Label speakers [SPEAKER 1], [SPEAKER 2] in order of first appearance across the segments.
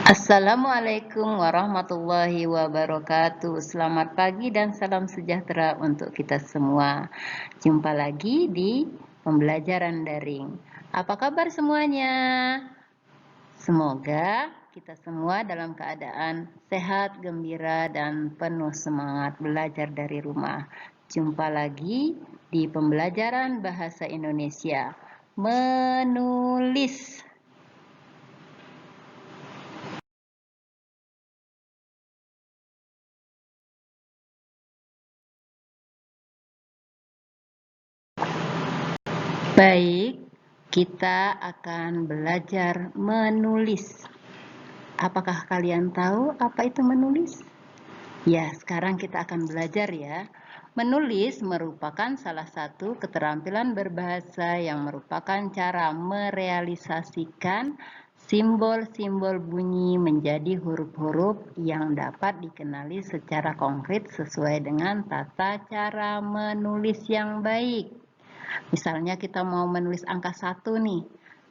[SPEAKER 1] Assalamualaikum warahmatullahi wabarakatuh. Selamat pagi dan salam sejahtera untuk kita semua. Jumpa lagi di pembelajaran daring. Apa kabar semuanya? Semoga kita semua dalam keadaan sehat, gembira, dan penuh semangat belajar dari rumah. Jumpa lagi di pembelajaran bahasa Indonesia. Menulis. Baik, kita akan belajar menulis. Apakah kalian tahu apa itu menulis? Ya, sekarang kita akan belajar ya. Menulis merupakan salah satu keterampilan berbahasa yang merupakan cara merealisasikan simbol-simbol bunyi menjadi huruf-huruf yang dapat dikenali secara konkret sesuai dengan tata cara menulis yang baik. Misalnya kita mau menulis angka 1 nih.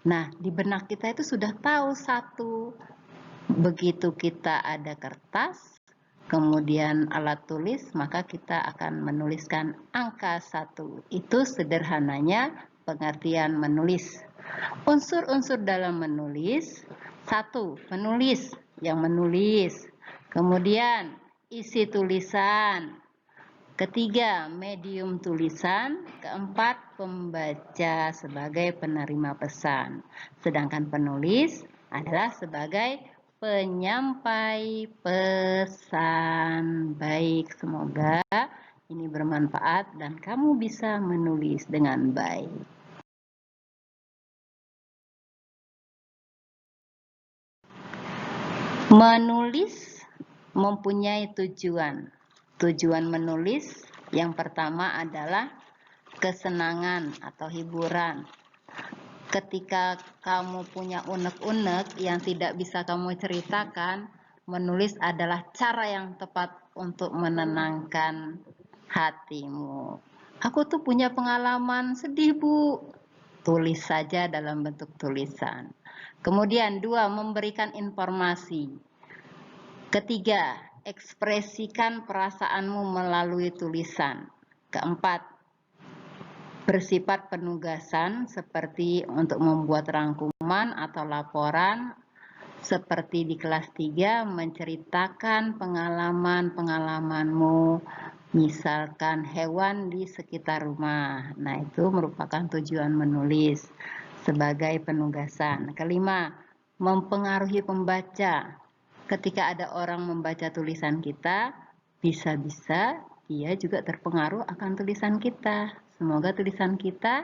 [SPEAKER 1] Nah, di benak kita itu sudah tahu 1. Begitu kita ada kertas, kemudian alat tulis, maka kita akan menuliskan angka 1. Itu sederhananya pengertian menulis. Unsur-unsur dalam menulis: 1. Penulis yang menulis. Kemudian isi tulisan. Ketiga, medium tulisan. Keempat, pembaca sebagai penerima pesan. Sedangkan penulis adalah sebagai penyampai pesan. Baik, semoga ini bermanfaat dan kamu bisa menulis dengan baik. Menulis mempunyai tujuan. Tujuan menulis yang pertama adalah kesenangan atau hiburan. Ketika kamu punya unek-unek yang tidak bisa kamu ceritakan, menulis adalah cara yang tepat untuk menenangkan hatimu. Aku tuh punya pengalaman sedih, Bu. Tulis saja dalam bentuk tulisan. Kemudian 2, memberikan informasi. Ketiga, ekspresikan perasaanmu melalui tulisan. Keempat, bersifat penugasan seperti untuk membuat rangkuman atau laporan seperti di kelas 3, menceritakan pengalaman-pengalamanmu, misalkan hewan di sekitar rumah. Nah, itu merupakan tujuan menulis sebagai penugasan. Kelima, mempengaruhi pembaca. Ketika ada orang membaca tulisan kita, bisa-bisa dia juga terpengaruh akan tulisan kita. Semoga tulisan kita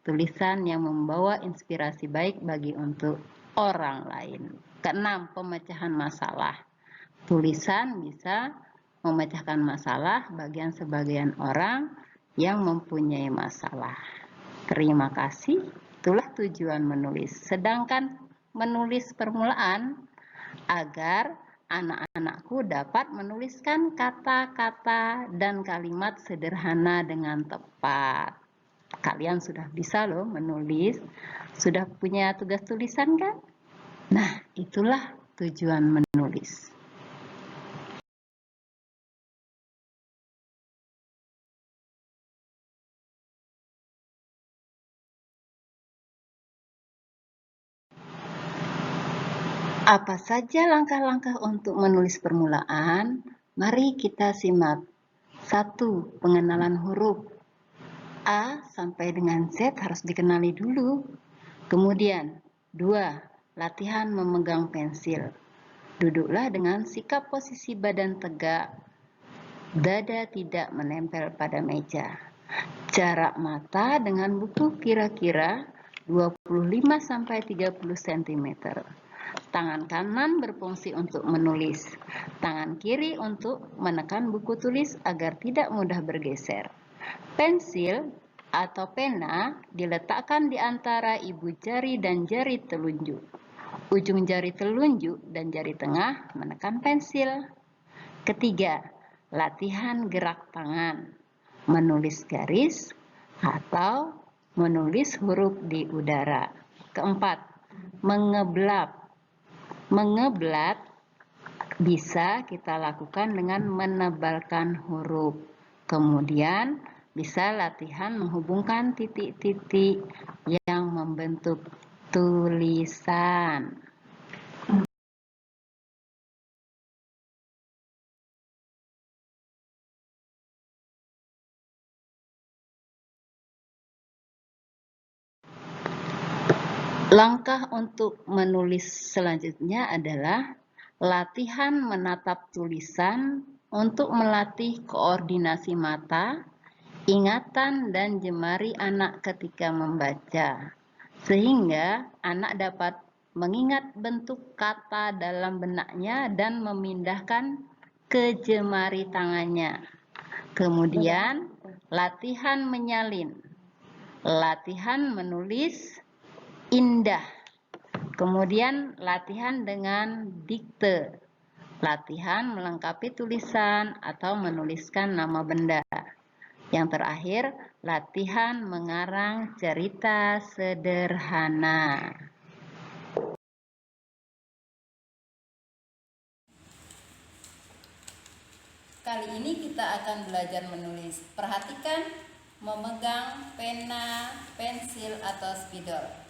[SPEAKER 1] tulisan yang membawa inspirasi baik bagi untuk orang lain. Keenam, pemecahan masalah. Tulisan bisa memecahkan masalah sebagian orang yang mempunyai masalah. Terima kasih. Itulah tujuan menulis. Sedangkan menulis permulaan agar anak-anakku dapat menuliskan kata-kata dan kalimat sederhana dengan tepat. Kalian sudah bisa loh menulis, sudah punya tugas tulisan kan? Nah, itulah tujuan menulis. Apa saja langkah-langkah untuk menulis permulaan? Mari kita simak. 1. Pengenalan huruf. A sampai dengan Z harus dikenali dulu. Kemudian, 2. Latihan memegang pensil. Duduklah dengan sikap posisi badan tegak, dada tidak menempel pada meja. Jarak mata dengan buku kira-kira 25-30 cm. Tangan kanan berfungsi untuk menulis. Tangan kiri untuk menekan buku tulis agar tidak mudah bergeser. Pensil atau pena diletakkan di antara ibu jari dan jari telunjuk. Ujung jari telunjuk dan jari tengah menekan pensil. Ketiga, latihan gerak tangan. Menulis garis atau menulis huruf di udara. Keempat, mengebelap. Mengeblat bisa kita lakukan dengan menebalkan huruf. Kemudian bisa latihan menghubungkan titik-titik yang membentuk tulisan. Langkah untuk menulis selanjutnya adalah latihan menatap tulisan untuk melatih koordinasi mata, ingatan, dan jemari anak ketika membaca, sehingga anak dapat mengingat bentuk kata dalam benaknya dan memindahkan ke jemari tangannya. Kemudian, latihan menyalin, latihan menulis indah, kemudian latihan dengan dikte, latihan melengkapi tulisan atau menuliskan nama benda. Yang terakhir, latihan mengarang cerita sederhana. Kali ini kita akan belajar menulis. Perhatikan memegang pena, pensil, atau spidol.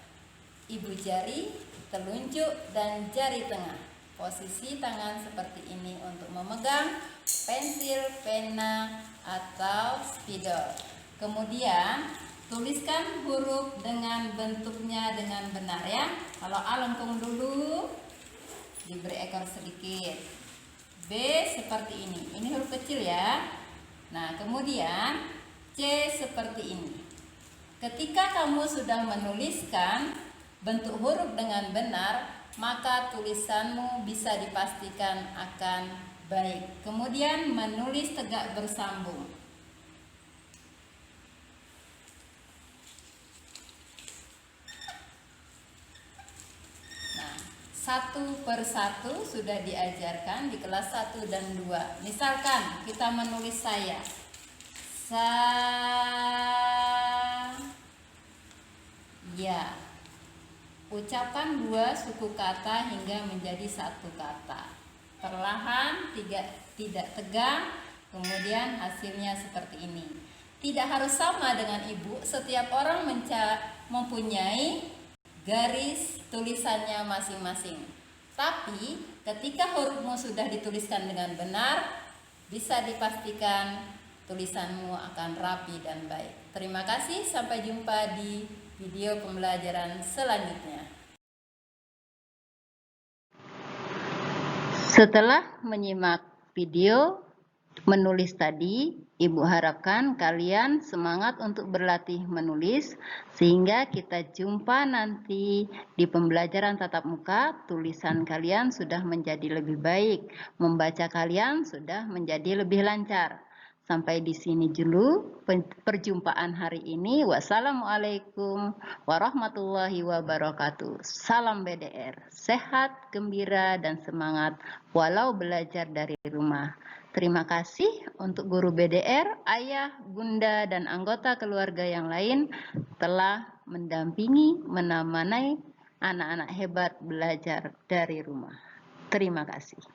[SPEAKER 1] Ibu jari, telunjuk, dan jari tengah. Posisi tangan seperti ini untuk memegang pensil, pena, atau spidol. Kemudian tuliskan huruf dengan bentuknya dengan benar ya. Kalau A lengkung dulu, diberi ekor sedikit. B seperti ini. Ini huruf kecil ya. Nah, kemudian C seperti ini. Ketika kamu sudah menuliskan bentuk huruf dengan benar, maka tulisanmu bisa dipastikan akan baik. Kemudian menulis tegak bersambung. Nah, satu per satu sudah diajarkan di kelas 1 dan 2. Misalkan kita menulis saya. Ya. Ucapkan 2 suku kata hingga menjadi 1 kata. Perlahan, tidak tegang, kemudian hasilnya seperti ini. Tidak harus sama dengan ibu, setiap orang mempunyai garis tulisannya masing-masing. Tapi ketika hurufmu sudah dituliskan dengan benar, bisa dipastikan tulisanmu akan rapi dan baik. Terima kasih, sampai jumpa di video pembelajaran selanjutnya. Setelah menyimak video menulis tadi, Ibu harapkan kalian semangat untuk berlatih menulis sehingga kita jumpa nanti di pembelajaran tatap muka. Tulisan kalian sudah menjadi lebih baik, membaca kalian sudah menjadi lebih lancar. Sampai di sini dulu perjumpaan hari ini. Wassalamualaikum warahmatullahi wabarakatuh. Salam BDR, sehat, gembira, dan semangat walau belajar dari rumah. Terima kasih untuk guru BDR, ayah, bunda, dan anggota keluarga yang lain telah mendampingi, menemani anak-anak hebat belajar dari rumah. Terima kasih.